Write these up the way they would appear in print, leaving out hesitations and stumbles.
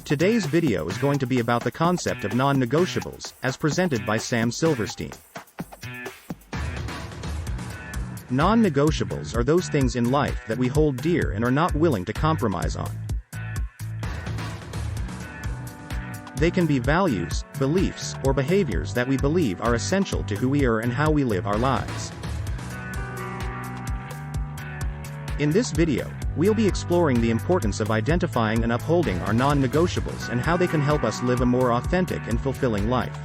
Today's video is going to be about the concept of non-negotiables, as presented by Sam Silverstein. Non-negotiables are those things in life that we hold dear and are not willing to compromise on. They can be values, beliefs, or behaviors that we believe are essential to who we are and how we live our lives. In this video, we'll be exploring the importance of identifying and upholding our non-negotiables and how they can help us live a more authentic and fulfilling life.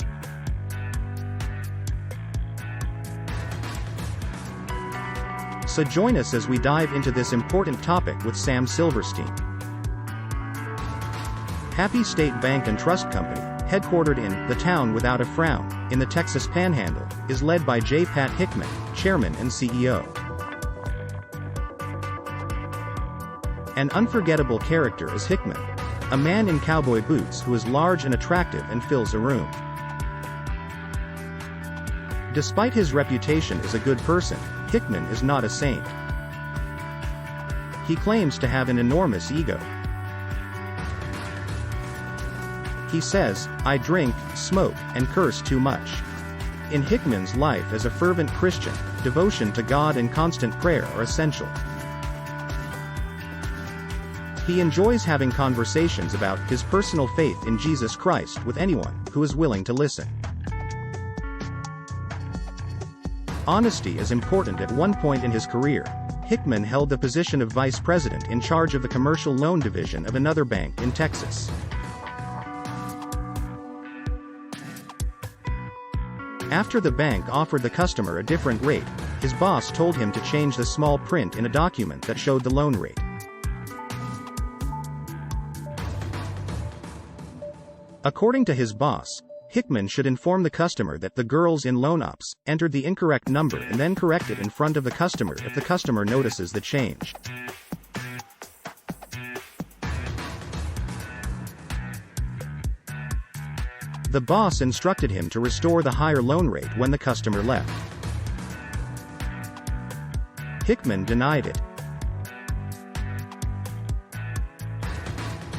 So join us as we dive into this important topic with Sam Silverstein. Happy State Bank and Trust Company, headquartered in the town without a frown, in the Texas Panhandle, is led by J. Pat Hickman, Chairman and CEO. An unforgettable character is Hickman, a man in cowboy boots who is large and attractive and fills a room. Despite his reputation as a good person, Hickman is not a saint. He claims to have an enormous ego. He says, "I drink, smoke, and curse too much." In Hickman's life as a fervent Christian, devotion to God and constant prayer are essential. He enjoys having conversations about his personal faith in Jesus Christ with anyone who is willing to listen. Honesty is important. At one point in his career, Hickman held the position of vice president in charge of the commercial loan division of another bank in Texas. After the bank offered the customer a different rate, his boss told him to change the small print in a document that showed the loan rate. According to his boss, Hickman should inform the customer that the girls in loan ops entered the incorrect number and then correct it in front of the customer if the customer notices the change. The boss instructed him to restore the higher loan rate when the customer left. Hickman denied it.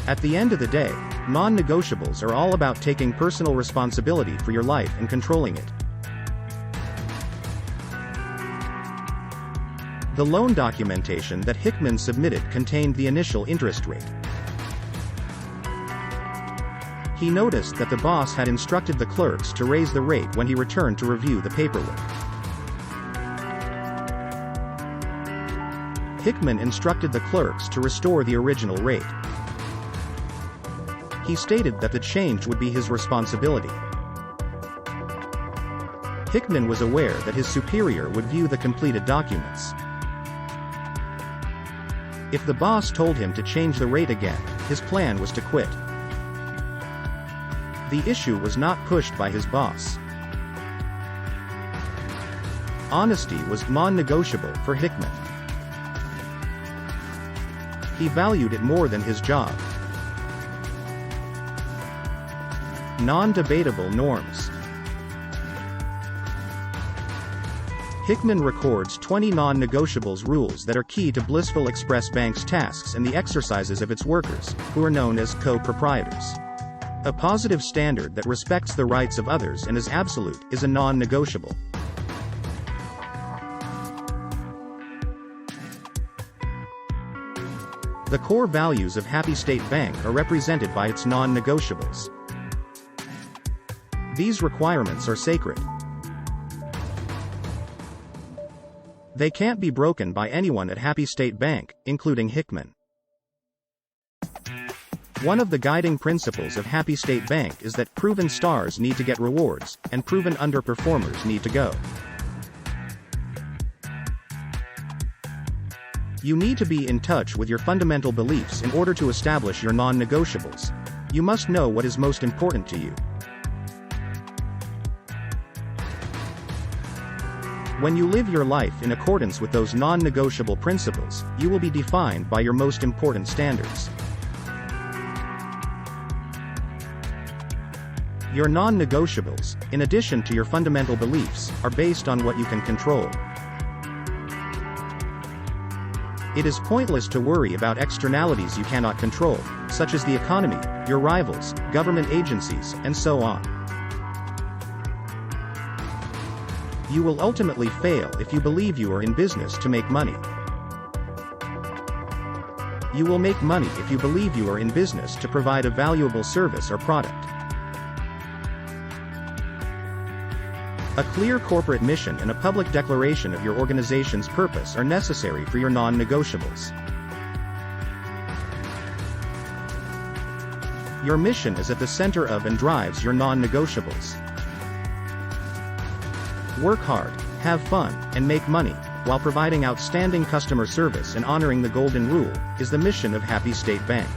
At the end of the day, non-negotiables are all about taking personal responsibility for your life and controlling it. The loan documentation that Hickman submitted contained the initial interest rate. He noticed that the boss had instructed the clerks to raise the rate when he returned to review the paperwork. Hickman instructed the clerks to restore the original rate. He stated that the change would be his responsibility. Hickman was aware that his superior would view the completed documents. If the boss told him to change the rate again, his plan was to quit. The issue was not pushed by his boss. Honesty was non-negotiable for Hickman. He valued it more than his job. Non-debatable norms. Hickman records 20 non-negotiables rules that are key to Blissful Express Bank's tasks and the exercises of its workers, who are known as co-proprietors. A positive standard that respects the rights of others and is absolute is a non-negotiable. The core values of Happy State Bank are represented by its non-negotiables. These requirements are sacred. They can't be broken by anyone at Happy State Bank, including Hickman. One of the guiding principles of Happy State Bank is that proven stars need to get rewards, and proven underperformers need to go. You need to be in touch with your fundamental beliefs in order to establish your non-negotiables. You must know what is most important to you. When you live your life in accordance with those non-negotiable principles, you will be defined by your most important standards. Your non-negotiables, in addition to your fundamental beliefs, are based on what you can control. It is pointless to worry about externalities you cannot control, such as the economy, your rivals, government agencies, and so on. You will ultimately fail if you believe you are in business to make money. You will make money if you believe you are in business to provide a valuable service or product. A clear corporate mission and a public declaration of your organization's purpose are necessary for your non-negotiables. Your mission is at the center of and drives your non-negotiables. Work hard, have fun, and make money, while providing outstanding customer service and honoring the Golden Rule, is the mission of Happy State Bank.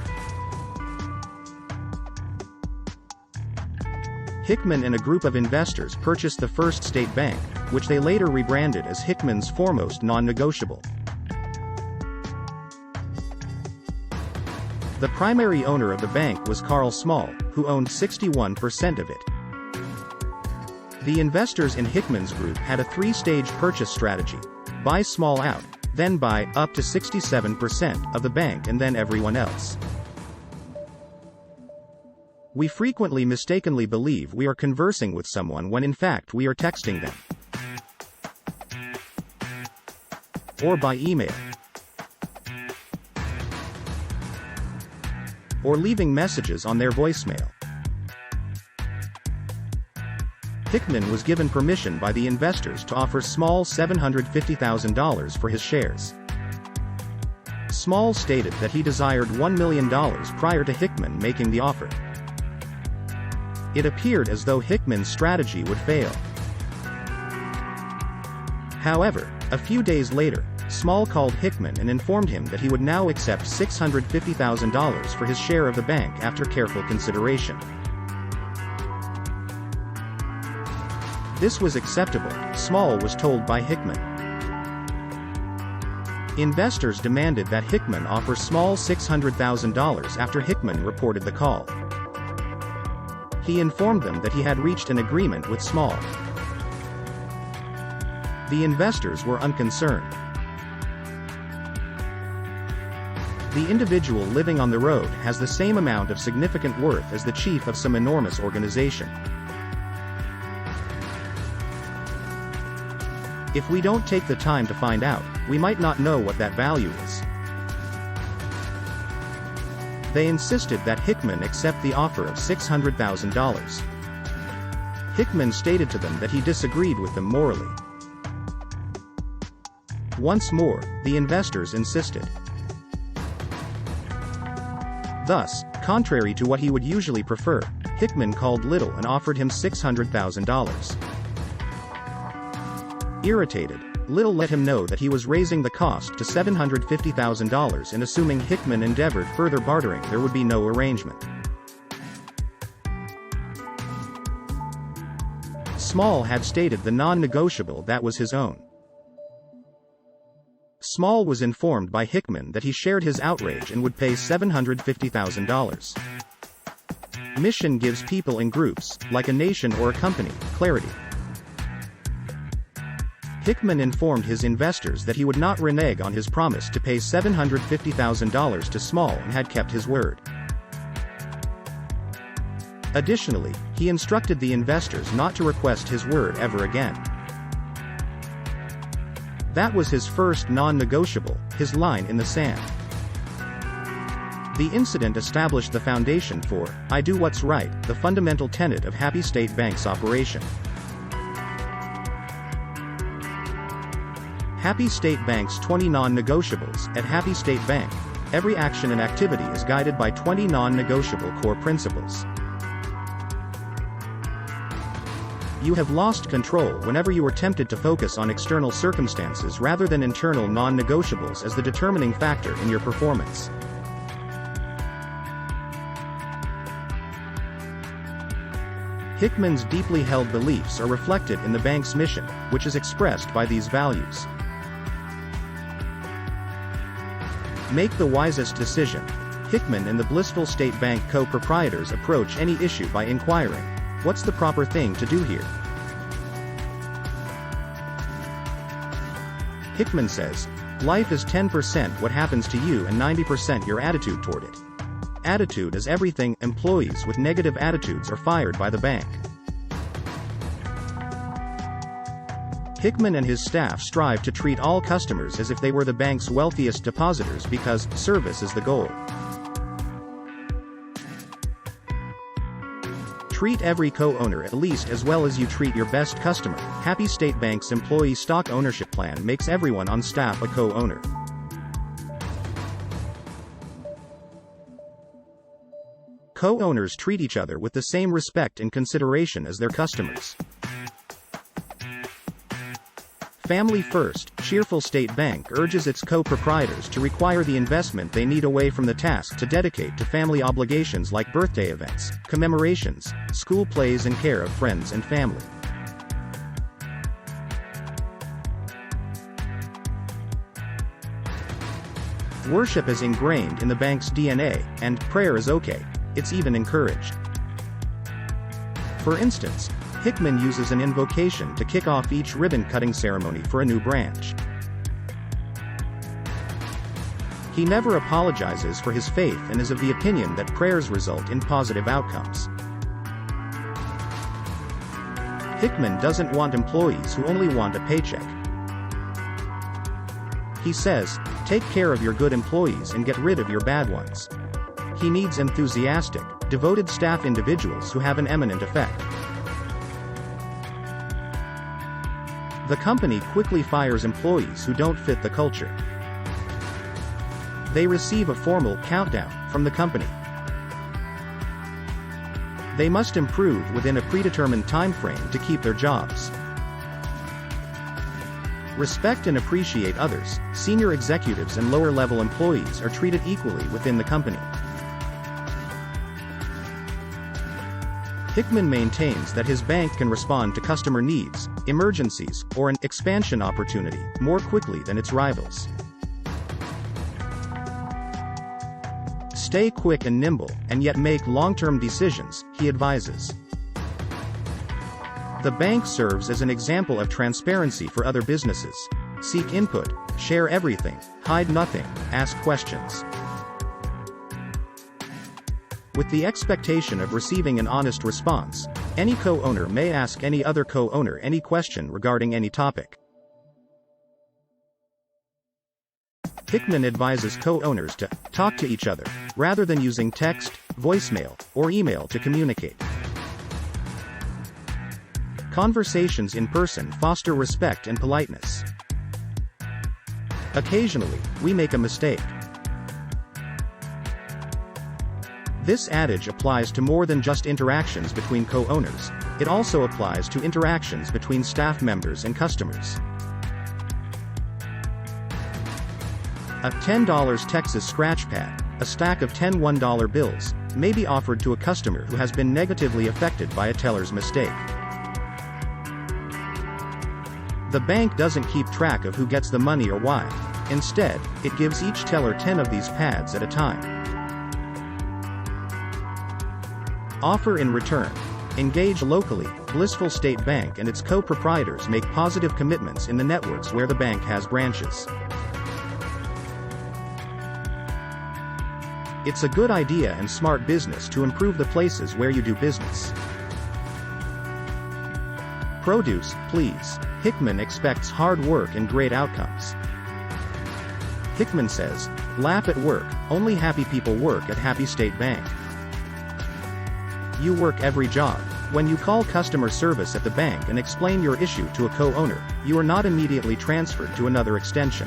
Hickman and a group of investors purchased the First State Bank, which they later rebranded as Hickman's foremost non-negotiable. The primary owner of the bank was Carl Small, who owned 61% of it. The investors in Hickman's group had a three-stage purchase strategy: buy Small out, then buy up to 67% of the bank, and then everyone else. We frequently mistakenly believe we are conversing with someone when in fact we are texting them, or by email, or leaving messages on their voicemail. Hickman was given permission by the investors to offer Small $750,000 for his shares. Small stated that he desired $1 million prior to Hickman making the offer. It appeared as though Hickman's strategy would fail. However, a few days later, Small called Hickman and informed him that he would now accept $650,000 for his share of the bank after careful consideration. This was acceptable, Small was told by Hickman. Investors demanded that Hickman offer Small $600,000 after Hickman reported the call. He informed them that he had reached an agreement with Small. The investors were unconcerned. The individual living on the road has the same amount of significant worth as the chief of some enormous organization. If we don't take the time to find out, we might not know what that value is. They insisted that Hickman accept the offer of $600,000. Hickman stated to them that he disagreed with them morally. Once more, the investors insisted. Thus, contrary to what he would usually prefer, Hickman called Little and offered him $600,000. Irritated, Little let him know that he was raising the cost to $750,000, and assuming Hickman endeavored further bartering, there would be no arrangement. Small had stated the non-negotiable that was his own. Small was informed by Hickman that he shared his outrage and would pay $750,000. Mission gives people in groups, like a nation or a company, clarity. Hickman informed his investors that he would not renege on his promise to pay $750,000 to Small and had kept his word. Additionally, he instructed the investors not to request his word ever again. That was his first non-negotiable, his line in the sand. The incident established the foundation for, "I do what's right," the fundamental tenet of Happy State Bank's operation. Happy State Bank's 20 non-negotiables. At Happy State Bank, every action and activity is guided by 20 non-negotiable core principles. You have lost control whenever you are tempted to focus on external circumstances rather than internal non-negotiables as the determining factor in your performance. Hickman's deeply held beliefs are reflected in the bank's mission, which is expressed by these values. Make the wisest decision. Hickman and the Blissful State Bank co-proprietors approach any issue by inquiring, "What's the proper thing to do here?" Hickman says, "Life is 10% what happens to you and 90% your attitude toward it. Attitude is everything. Employees with negative attitudes are fired by the bank. Hickman and his staff strive to treat all customers as if they were the bank's wealthiest depositors because service is the goal. Treat every co-owner at least as well as you treat your best customer. Happy State Bank's employee stock ownership plan makes everyone on staff a co-owner. Co-owners treat each other with the same respect and consideration as their customers. Family First, Cheerful State Bank urges its co-proprietors to require the investment they need away from the task to dedicate to family obligations like birthday events, commemorations, school plays and care of friends and family. Worship is ingrained in the bank's DNA, and prayer is okay. It's even encouraged. For instance, Hickman uses an invocation to kick off each ribbon-cutting ceremony for a new branch. He never apologizes for his faith and is of the opinion that prayers result in positive outcomes. Hickman doesn't want employees who only want a paycheck. He says, take care of your good employees and get rid of your bad ones. He needs enthusiastic, devoted staff individuals who have an eminent effect. The company quickly fires employees who don't fit the culture. They receive a formal countdown from the company. They must improve within a predetermined time frame to keep their jobs. Respect and appreciate others. Senior executives and lower-level employees are treated equally within the company. Hickman maintains that his bank can respond to customer needs, emergencies, or an expansion opportunity more quickly than its rivals. Stay quick and nimble, and yet make long-term decisions, he advises. The bank serves as an example of transparency for other businesses. Seek input, share everything, hide nothing, ask questions. With the expectation of receiving an honest response, any co-owner may ask any other co-owner any question regarding any topic. Hickman advises co-owners to talk to each other, rather than using text, voicemail, or email to communicate. Conversations in person foster respect and politeness. Occasionally, we make a mistake. This adage applies to more than just interactions between co-owners. It also applies to interactions between staff members and customers. A $10 Texas scratch pad, a stack of 10 $1 bills, may be offered to a customer who has been negatively affected by a teller's mistake. The bank doesn't keep track of who gets the money or why. Instead, it gives each teller 10 of these pads at a time. Offer in return. Engage locally. Blissful State Bank and its co-proprietors make positive commitments in the networks where the bank has branches. It's a good idea and smart business to improve the places where you do business. Produce, please. Hickman expects hard work and great outcomes. Hickman says, laugh at work, only happy people work at Happy State Bank. You work every job. When you call customer service at the bank and explain your issue to a co-owner, you are not immediately transferred to another extension.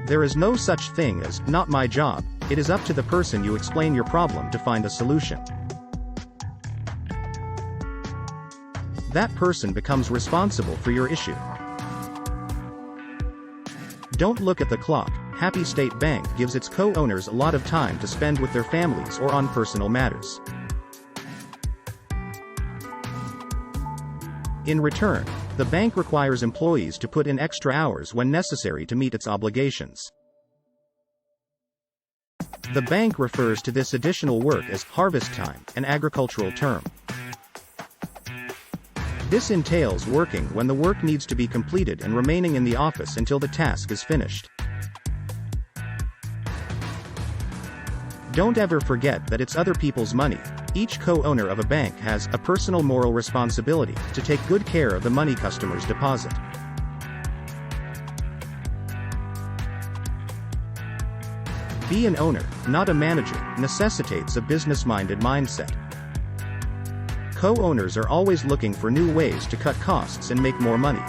There is no such thing as, not my job. It is up to the person you explain your problem to find a solution. That person becomes responsible for your issue. Don't look at the clock. Happy State Bank gives its co-owners a lot of time to spend with their families or on personal matters. In return, the bank requires employees to put in extra hours when necessary to meet its obligations. The bank refers to this additional work as harvest time, an agricultural term. This entails working when the work needs to be completed and remaining in the office until the task is finished. Don't ever forget that it's other people's money. Each co-owner of a bank has a personal moral responsibility to take good care of the money customers deposit. Be an owner, not a manager, necessitates a business-minded mindset. Co-owners are always looking for new ways to cut costs and make more money.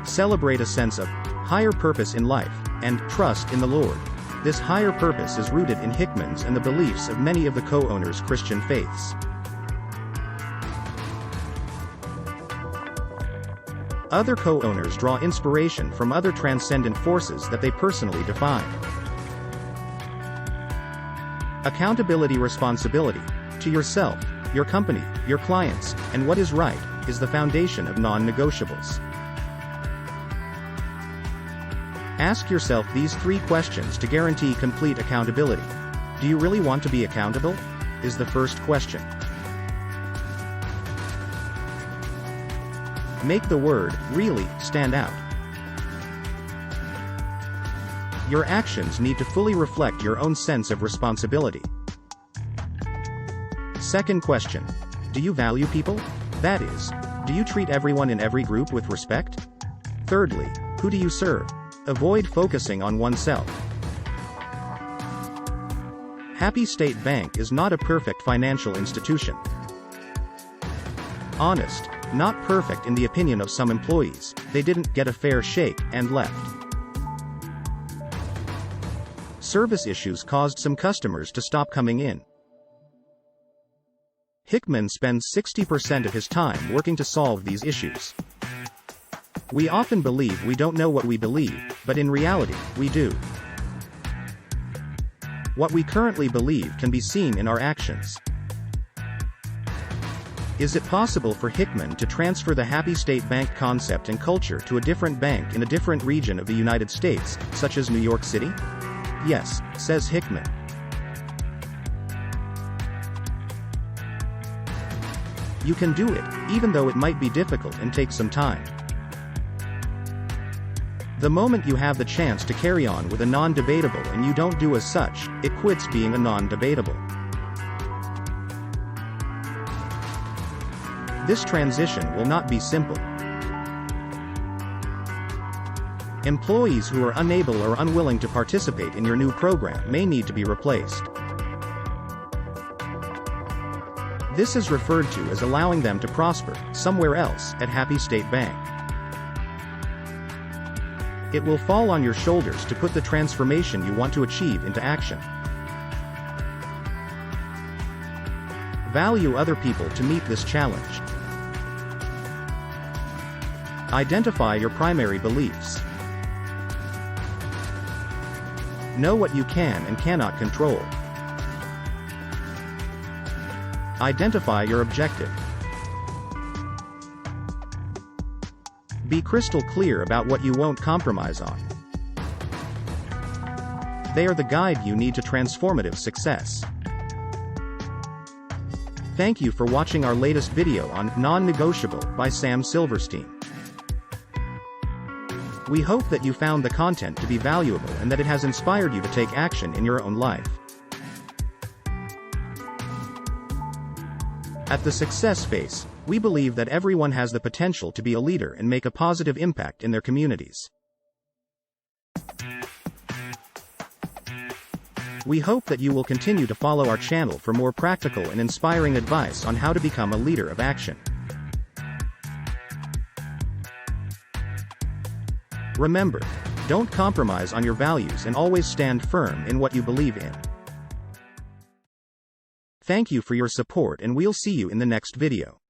Celebrate a sense of higher purpose in life and trust in the Lord. This higher purpose is rooted in Hickman's and the beliefs of many of the co-owners' Christian faiths. Other co-owners draw inspiration from other transcendent forces that they personally define. Accountability responsibility to yourself, your company, your clients, and what is right, is the foundation of non-negotiables. Ask yourself these 3 questions to guarantee complete accountability. Do you really want to be accountable? Is the first question. Make the word really stand out. Your actions need to fully reflect your own sense of responsibility. Second question. Do you value people? That is, do you treat everyone in every group with respect? Thirdly, who do you serve? Avoid focusing on oneself. Happy State Bank is not a perfect financial institution. Honest, not perfect in the opinion of some employees, they didn't get a fair shake and left. Service issues caused some customers to stop coming in. Hickman spends 60% of his time working to solve these issues. We often believe we don't know what we believe, but in reality, we do. What we currently believe can be seen in our actions. Is it possible for Hickman to transfer the Happy State Bank concept and culture to a different bank in a different region of the United States, such as New York City? Yes, says Hickman. You can do it, even though it might be difficult and take some time. The moment you have the chance to carry on with a non-debatable and you don't do as such, it quits being a non-debatable. This transition will not be simple. Employees who are unable or unwilling to participate in your new program may need to be replaced. This is referred to as allowing them to prosper somewhere else at Happy State Bank. It will fall on your shoulders to put the transformation you want to achieve into action. Value other people to meet this challenge. Identify your primary beliefs. Know what you can and cannot control. Identify your objective. Be crystal clear about what you won't compromise on. They are the guide you need to transformative success. Thank you for watching our latest video on Non-Negotiable by Sam Silverstein. We hope that you found the content to be valuable and that it has inspired you to take action in your own life. At the Success Space, we believe that everyone has the potential to be a leader and make a positive impact in their communities. We hope that you will continue to follow our channel for more practical and inspiring advice on how to become a leader of action. Remember, don't compromise on your values and always stand firm in what you believe in. Thank you for your support and we'll see you in the next video.